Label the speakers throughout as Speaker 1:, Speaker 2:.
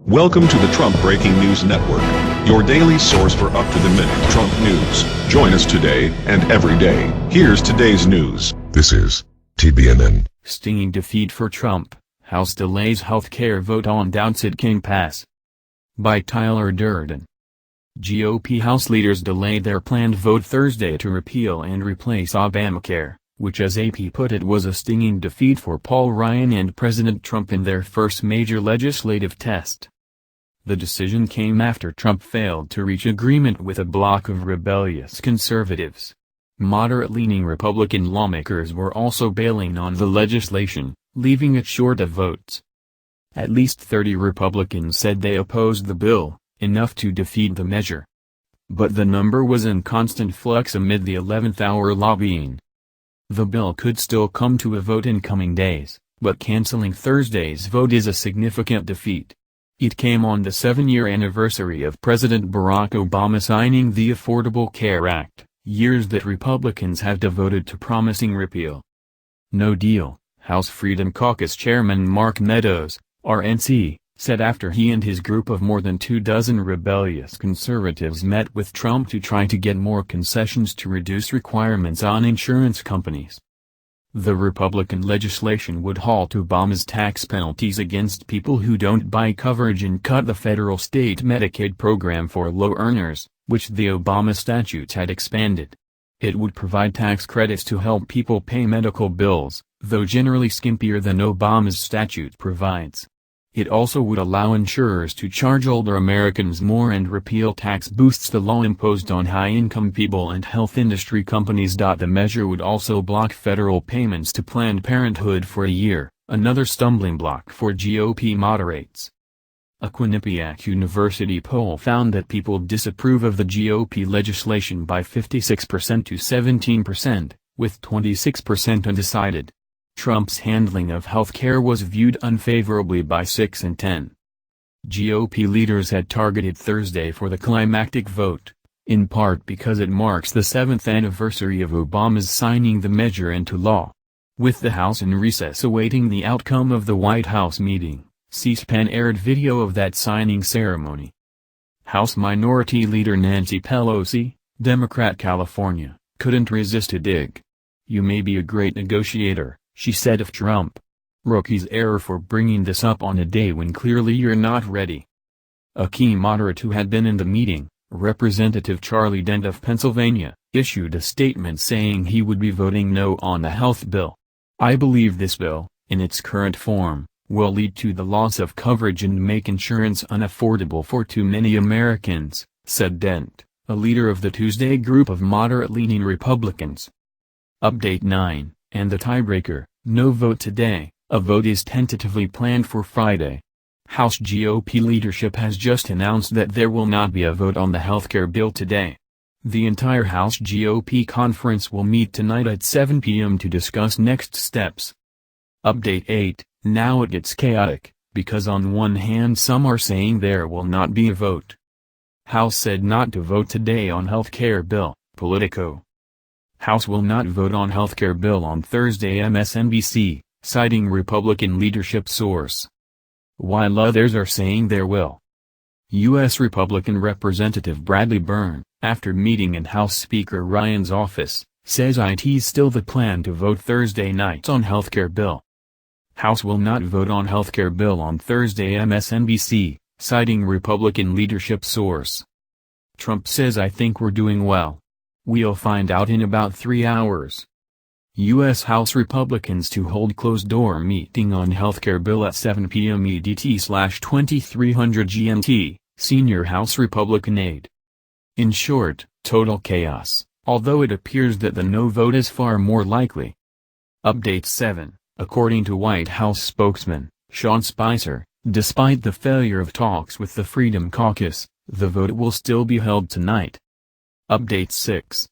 Speaker 1: Welcome to the Trump Breaking News Network, your daily source for up-to-the-minute Trump news. Join us today and every day. Here's today's news.
Speaker 2: This is TBNN.
Speaker 3: Stinging defeat for Trump. House delays healthcare vote on doubts it can pass. By Tyler Durden. GOP House leaders delayed their planned vote Thursday to repeal and replace Obamacare, which as AP put it was a stinging defeat for Paul Ryan and President Trump in their first major legislative test. The decision came after Trump failed to reach agreement with a bloc of rebellious conservatives. Moderate-leaning Republican lawmakers were also bailing on the legislation, leaving it short of votes. At least 30 Republicans said they opposed the bill, enough to defeat the measure. But the number was in constant flux amid the 11th-hour lobbying. The bill could still come to a vote in coming days, but canceling Thursday's vote is a significant defeat. It came on the 7-year anniversary of President Barack Obama signing the Affordable Care Act, years that Republicans have devoted to promising repeal. No deal, House Freedom Caucus Chairman Mark Meadows, RNC, said after he and his group of more than 24 rebellious conservatives met with Trump to try to get more concessions to reduce requirements on insurance companies. The Republican legislation would halt Obama's tax penalties against people who don't buy coverage and cut the federal state Medicaid program for low earners, which the Obama statutes had expanded. It would provide tax credits to help people pay medical bills, though generally skimpier than Obama's statute provides. It also would allow insurers to charge older Americans more and repeal tax boosts the law imposed on high-income people and health industry companies. The measure would also block federal payments to Planned Parenthood for a year, another stumbling block for GOP moderates. A Quinnipiac University poll found that people disapprove of the GOP legislation by 56% to 17%, with 26% undecided. Trump's handling of health care was viewed unfavorably by 6 and 10. GOP leaders had targeted Thursday for the climactic vote, in part because it marks the 7th anniversary of Obama's signing the measure into law. With the House in recess awaiting the outcome of the White House meeting, C-SPAN aired video of that signing ceremony. House Minority Leader Nancy Pelosi, Democrat California, couldn't resist a dig. "You may be a great negotiator," she said of Trump. "Rookie's error for bringing this up on a day when clearly you're not ready." A key moderate who had been in the meeting, Representative Charlie Dent of Pennsylvania, issued a statement saying he would be voting no on the health bill. "I believe this bill, in its current form, will lead to the loss of coverage and make insurance unaffordable for too many Americans," said Dent, a leader of the Tuesday group of moderate-leaning Republicans. Update 9. And the tiebreaker, no vote today. A vote is tentatively planned for Friday. House GOP leadership has just announced that there will not be a vote on the healthcare bill today. The entire House GOP conference will meet tonight at 7 p.m. to discuss next steps. Update 8. Now it gets chaotic, because on one hand some are saying there will not be a vote. House said not to vote today on healthcare bill, Politico. House will not vote on healthcare bill on Thursday, MSNBC, citing Republican leadership source. While others are saying there will. U.S. Republican Representative Bradley Byrne, after meeting in House Speaker Ryan's office, says it's still the plan to vote Thursday night on healthcare bill. House will not vote on healthcare bill on Thursday, MSNBC, citing Republican leadership source. Trump says "I think we're doing well. We'll find out in about 3 hours." U.S. House Republicans to hold closed-door meeting on healthcare bill at 7 p.m. EDT/2300 GMT, senior House Republican aide. In short, total chaos, although it appears that the no vote is far more likely. Update 7. According to White House spokesman, Sean Spicer, despite the failure of talks with the Freedom Caucus, the vote will still be held tonight. Update 6.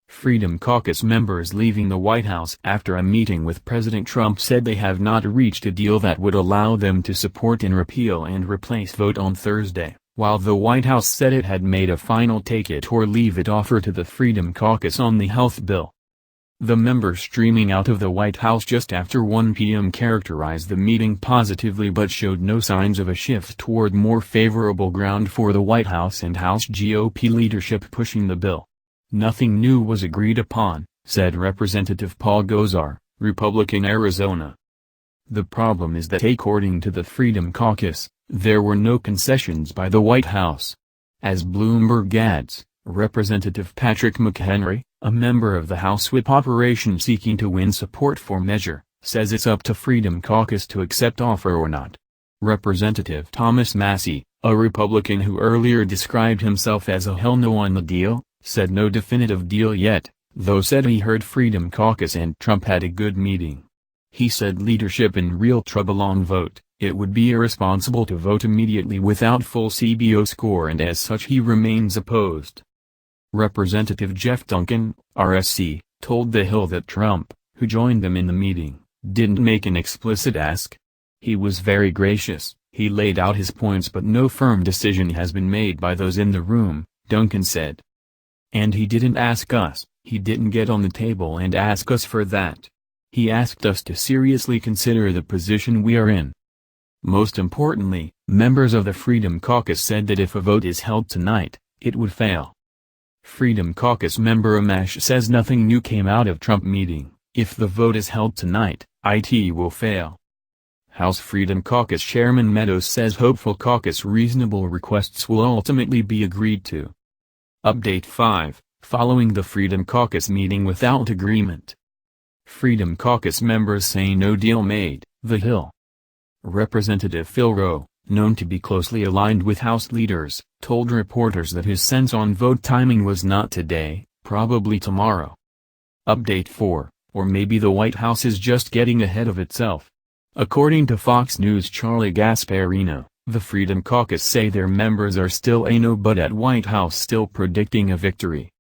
Speaker 3: Freedom Caucus members leaving the White House after a meeting with President Trump said they have not reached a deal that would allow them to support an repeal and replace vote on Thursday, while the White House said it had made a final take-it-or-leave-it offer to the Freedom Caucus on the health bill. The members streaming out of the White House just after 1 p.m. characterized the meeting positively but showed no signs of a shift toward more favorable ground for the White House and House GOP leadership pushing the bill. Nothing new was agreed upon, said Representative Paul Gosar, Republican Arizona. The problem is that according to the Freedom Caucus, there were no concessions by the White House. As Bloomberg adds, Representative Patrick McHenry, a member of the House Whip operation seeking to win support for measure, says it's up to Freedom Caucus to accept offer or not. Representative Thomas Massey, a Republican who earlier described himself as a hell no on the deal, said no definitive deal yet, though said he heard Freedom Caucus and Trump had a good meeting. He said leadership in real trouble on vote. It would be irresponsible to vote immediately without full CBO score, and as such he remains opposed. Representative Jeff Duncan, RSC, told The Hill that Trump, who joined them in the meeting, didn't make an explicit ask. He was very gracious, he laid out his points, but no firm decision has been made by those in the room, Duncan said. And he didn't ask us, he didn't get on the table and ask us for that. He asked us to seriously consider the position we are in. Most importantly, members of the Freedom Caucus said that if a vote is held tonight, it would fail. Freedom Caucus member Amash says nothing new came out of Trump meeting. If the vote is held tonight, it will fail. House Freedom Caucus Chairman Meadows says hopeful caucus reasonable requests will ultimately be agreed to. Update 5, following the Freedom Caucus meeting without agreement. Freedom Caucus members say no deal made, The Hill. Representative Phil Rowe, known to be closely aligned with House leaders, told reporters that his sense on vote timing was not today, probably tomorrow. Update 4, or maybe the White House is just getting ahead of itself. According to Fox News' Charlie Gasparino, the Freedom Caucus say their members are still a no but at White House still predicting a victory.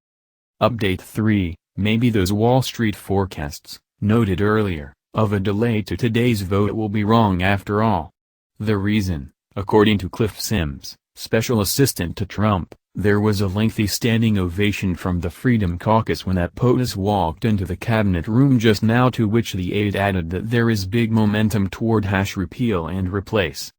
Speaker 3: Update 3, maybe those Wall Street forecasts, noted earlier, of a delay to today's vote will be wrong after all. The reason, according to Cliff Sims, special assistant to Trump, there was a lengthy standing ovation from the Freedom Caucus when that POTUS walked into the cabinet room just now, to which the aide added that there is big momentum toward repeal and replace.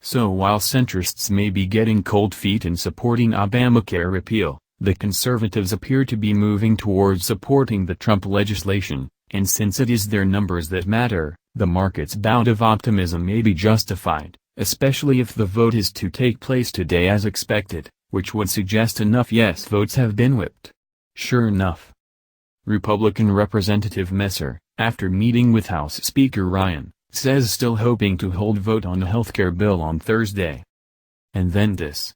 Speaker 3: So while centrists may be getting cold feet in supporting Obamacare repeal, the conservatives appear to be moving towards supporting the Trump legislation, and since it is their numbers that matter, the market's bout of optimism may be justified, especially if the vote is to take place today as expected, which would suggest enough yes votes have been whipped. Sure enough. Republican Representative Messer, after meeting with House Speaker Ryan, says still hoping to hold vote on the healthcare bill on Thursday. And then this.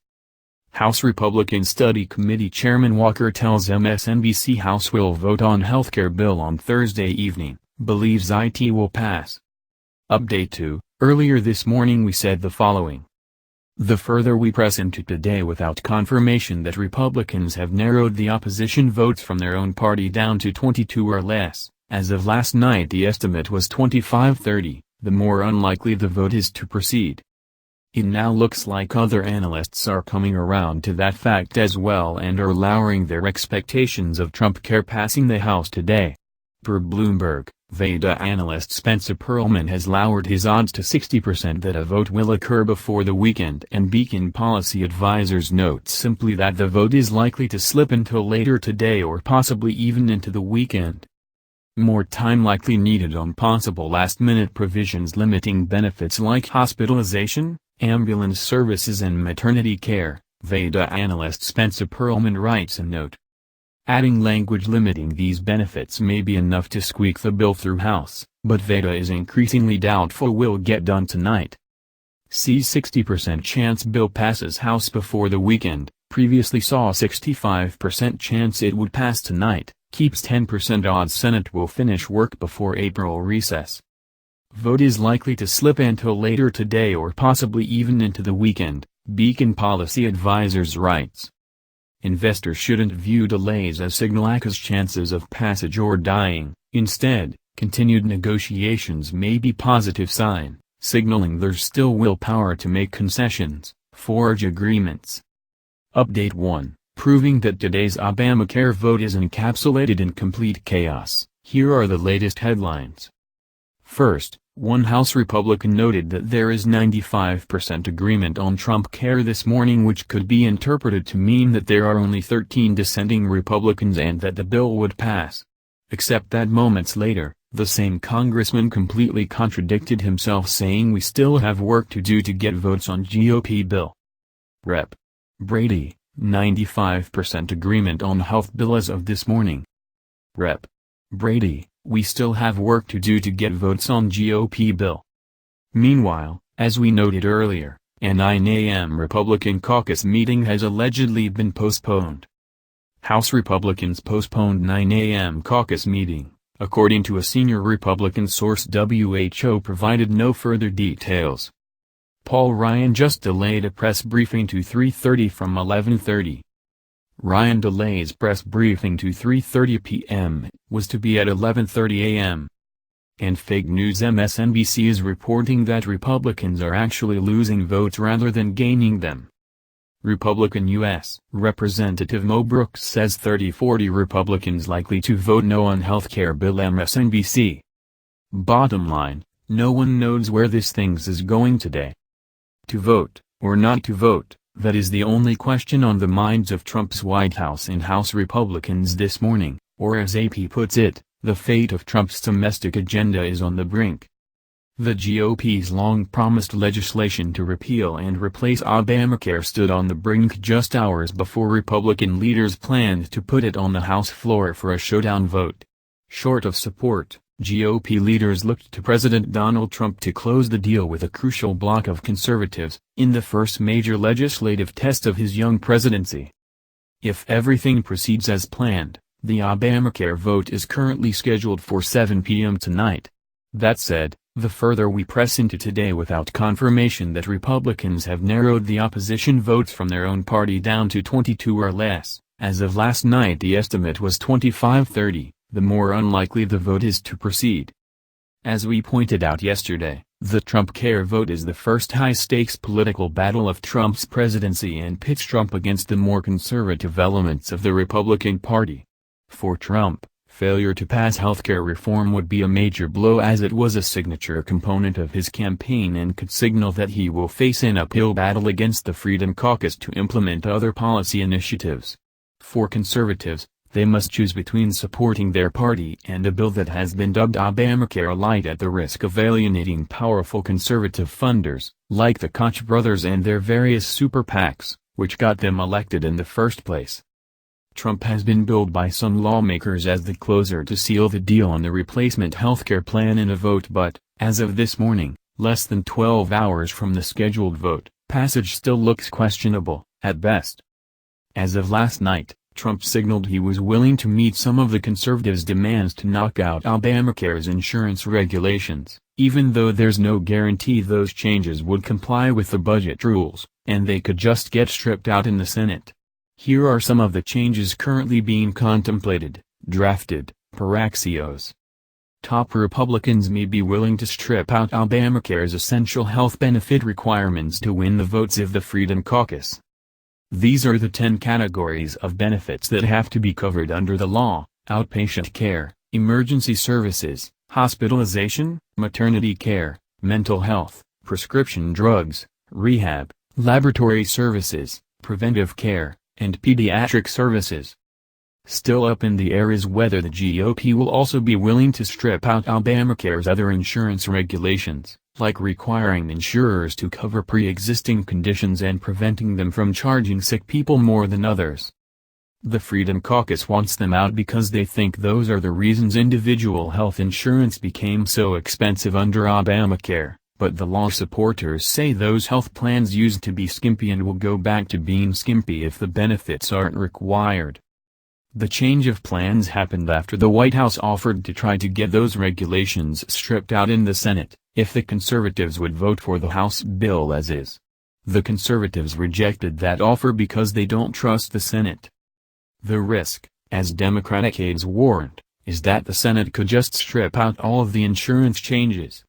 Speaker 3: House Republican Study Committee Chairman Walker tells MSNBC House will vote on healthcare bill on Thursday evening, believes it will pass. Update 2, earlier this morning we said the following. The further we press into today without confirmation that Republicans have narrowed the opposition votes from their own party down to 22 or less, as of last night the estimate was 25-30, the more unlikely the vote is to proceed. It now looks like other analysts are coming around to that fact as well and are lowering their expectations of Trumpcare passing the House today. Per Bloomberg, Veda analyst Spencer Pearlman has lowered his odds to 60% that a vote will occur before the weekend, and Beacon Policy Advisors notes simply that the vote is likely to slip until later today or possibly even into the weekend. More time likely needed on possible last-minute provisions limiting benefits like hospitalization, ambulance services and maternity care, Veda analyst Spencer Pearlman writes a note. Adding language limiting these benefits may be enough to squeak the bill through House, but Veda is increasingly doubtful will get done tonight. See 60% chance bill passes House before the weekend, previously saw 65% chance it would pass tonight, keeps 10% odds Senate will finish work before April recess. Vote is likely to slip until later today or possibly even into the weekend, Beacon Policy Advisors writes. Investors shouldn't view delays as signal as chances of passage or dying. Instead, continued negotiations may be positive sign, signaling there's still willpower to make concessions, forge agreements. Update 1, proving that today's Obamacare vote is encapsulated in complete chaos. Here are the latest headlines. First, one House Republican noted that there is 95% agreement on Trumpcare this morning, which could be interpreted to mean that there are only 13 dissenting Republicans and that the bill would pass. Except that moments later, the same congressman completely contradicted himself, saying we still have work to do to get votes on GOP bill. Rep. Brady, 95% agreement on health bill as of this morning. Rep. Brady, we still have work to do to get votes on GOP bill. Meanwhile, as we noted earlier, a 9 a.m. Republican caucus meeting has allegedly been postponed. House Republicans postponed 9 a.m. caucus meeting, according to a senior Republican source. WHO provided no further details. Paul Ryan just delayed a press briefing to 3:30 from 11:30. Ryan delays press briefing to 3:30 p.m., was to be at 11:30 a.m. And fake news. MSNBC is reporting that Republicans are actually losing votes rather than gaining them. Republican U.S. Representative Mo Brooks says 30-40 Republicans likely to vote no on healthcare bill. MSNBC. Bottom line, no one knows where this thing is going today. To vote, or not to vote, that is the only question on the minds of Trump's White House and House Republicans this morning, or as AP puts it, the fate of Trump's domestic agenda is on the brink. The GOP's long-promised legislation to repeal and replace Obamacare stood on the brink just hours before Republican leaders planned to put it on the House floor for a showdown vote. Short of support, GOP leaders looked to President Donald Trump to close the deal with a crucial bloc of conservatives, in the first major legislative test of his young presidency. If everything proceeds as planned, the Obamacare vote is currently scheduled for 7 p.m. tonight. That said, the further we press into today without confirmation that Republicans have narrowed the opposition votes from their own party down to 22 or less, as of last night the estimate was 25-30, the more unlikely the vote is to proceed. As we pointed out yesterday, the Trumpcare vote is the first high-stakes political battle of Trump's presidency and pits Trump against the more conservative elements of the Republican Party. For Trump, failure to pass healthcare reform would be a major blow, as it was a signature component of his campaign and could signal that he will face an uphill battle against the Freedom Caucus to implement other policy initiatives. For conservatives, they must choose between supporting their party and a bill that has been dubbed Obamacare Light, at the risk of alienating powerful conservative funders, like the Koch brothers and their various super PACs, which got them elected in the first place. Trump has been billed by some lawmakers as the closer to seal the deal on the replacement healthcare plan in a vote, but, as of this morning, less than 12 hours from the scheduled vote, passage still looks questionable, at best. As of last night, Trump signaled he was willing to meet some of the conservatives' demands to knock out Obamacare's insurance regulations, even though there's no guarantee those changes would comply with the budget rules, and they could just get stripped out in the Senate. Here are some of the changes currently being contemplated, drafted, per Axios. Top Republicans may be willing to strip out Obamacare's essential health benefit requirements to win the votes of the Freedom Caucus. These are the 10 categories of benefits that have to be covered under the law: outpatient care, emergency services, hospitalization, maternity care, mental health, prescription drugs, rehab, laboratory services, preventive care, and pediatric services. Still up in the air is whether the GOP will also be willing to strip out Obamacare's other insurance regulations, like requiring insurers to cover pre-existing conditions and preventing them from charging sick people more than others. The Freedom Caucus wants them out because they think those are the reasons individual health insurance became so expensive under Obamacare, but the law supporters say those health plans used to be skimpy and will go back to being skimpy if the benefits aren't required. The change of plans happened after the White House offered to try to get those regulations stripped out in the Senate, if the conservatives would vote for the House bill as is. The conservatives rejected that offer because they don't trust the Senate. The risk, as Democratic aides warned, is that the Senate could just strip out all of the insurance changes.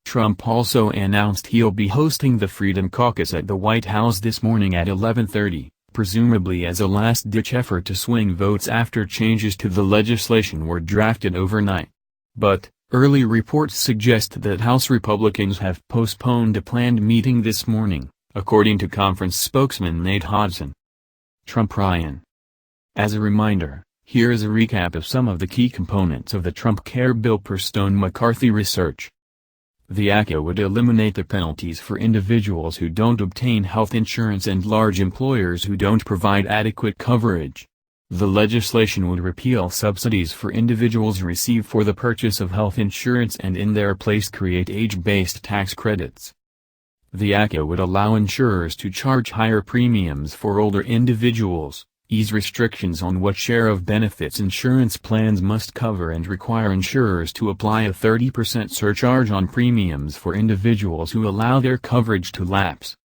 Speaker 3: Trump also announced he'll be hosting the Freedom Caucus at the White House this morning at 11:30, presumably as a last-ditch effort to swing votes after changes to the legislation were drafted overnight. But, early reports suggest that House Republicans have postponed a planned meeting this morning, according to conference spokesman Nate Hodgson. Trump Ryan. As a reminder, here is a recap of some of the key components of the Trump Care bill per Stone McCarthy research. The ACA would eliminate the penalties for individuals who don't obtain health insurance and large employers who don't provide adequate coverage. The legislation would repeal subsidies for individuals receive for the purchase of health insurance and in their place create age-based tax credits. The ACA would allow insurers to charge higher premiums for older individuals, ease restrictions on what share of benefits insurance plans must cover and require insurers to apply a 30% surcharge on premiums for individuals who allow their coverage to lapse.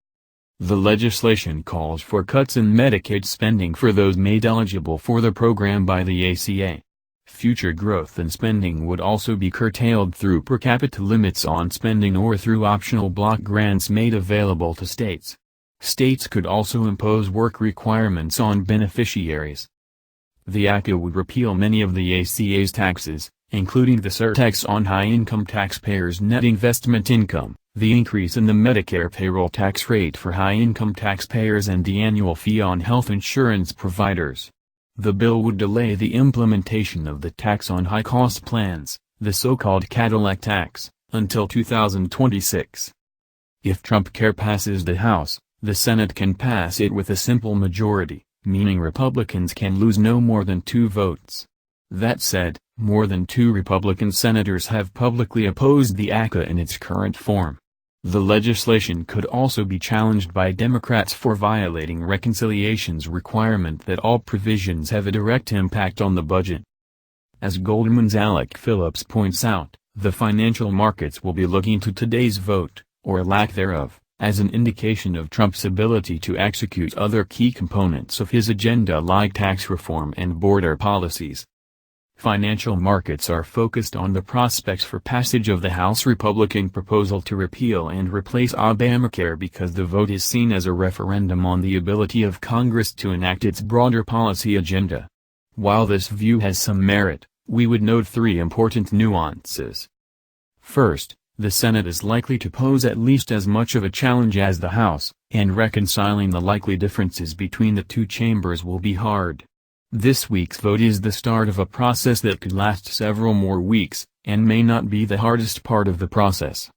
Speaker 3: The legislation calls for cuts in Medicaid spending for those made eligible for the program by the ACA. Future growth in spending would also be curtailed through per capita limits on spending or through optional block grants made available to states. States could also impose work requirements on beneficiaries. The ACA would repeal many of the ACA's taxes, including the surtax on high-income taxpayers' net investment income, the increase in the Medicare payroll tax rate for high-income taxpayers and the annual fee on health insurance providers. The bill would delay the implementation of the tax on high-cost plans, the so-called Cadillac tax, until 2026. If Trump Care passes the House, the Senate can pass it with a simple majority, meaning Republicans can lose no more than 2 votes. That said, more than 2 Republican senators have publicly opposed the ACA in its current form. The legislation could also be challenged by Democrats for violating reconciliation's requirement that all provisions have a direct impact on the budget. As Goldman's Alec Phillips points out, the financial markets will be looking to today's vote, or lack thereof, as an indication of Trump's ability to execute other key components of his agenda like tax reform and border policies. Financial markets are focused on the prospects for passage of the House Republican proposal to repeal and replace Obamacare because the vote is seen as a referendum on the ability of Congress to enact its broader policy agenda. While this view has some merit, we would note 3 important nuances. First, the Senate is likely to pose at least as much of a challenge as the House, and reconciling the likely differences between the 2 chambers will be hard. This week's vote is the start of a process that could last several more weeks, and may not be the hardest part of the process.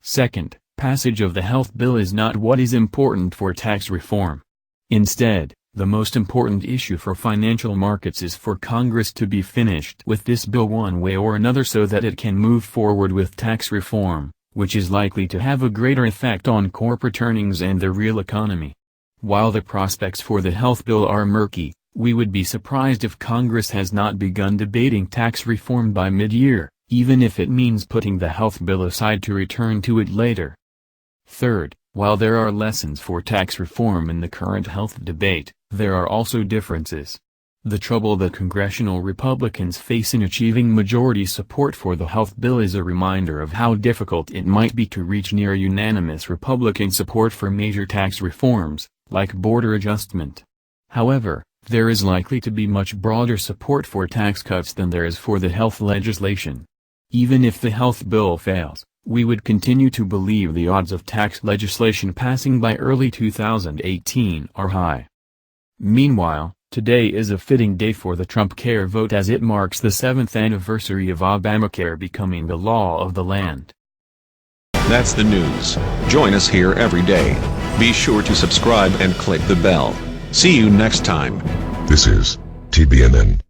Speaker 3: Second, passage of the health bill is not what is important for tax reform. Instead, the most important issue for financial markets is for Congress to be finished with this bill one way or another so that it can move forward with tax reform, which is likely to have a greater effect on corporate earnings and the real economy. While the prospects for the health bill are murky, we would be surprised if Congress has not begun debating tax reform by mid-year, even if it means putting the health bill aside to return to it later. Third, while there are lessons for tax reform in the current health debate, there are also differences. The trouble that congressional Republicans face in achieving majority support for the health bill is a reminder of how difficult it might be to reach near unanimous Republican support for major tax reforms, like border adjustment. However, there is likely to be much broader support for tax cuts than there is for the health legislation. Even if the health bill fails, we would continue to believe the odds of tax legislation passing by early 2018 are high. Meanwhile, today is a fitting day for the Trump Care vote as it marks the 7th anniversary of Obamacare becoming the law of the land.
Speaker 1: That's the news. Join us here every day. Be sure to subscribe and click the bell. See you next time.
Speaker 2: This is TBNN.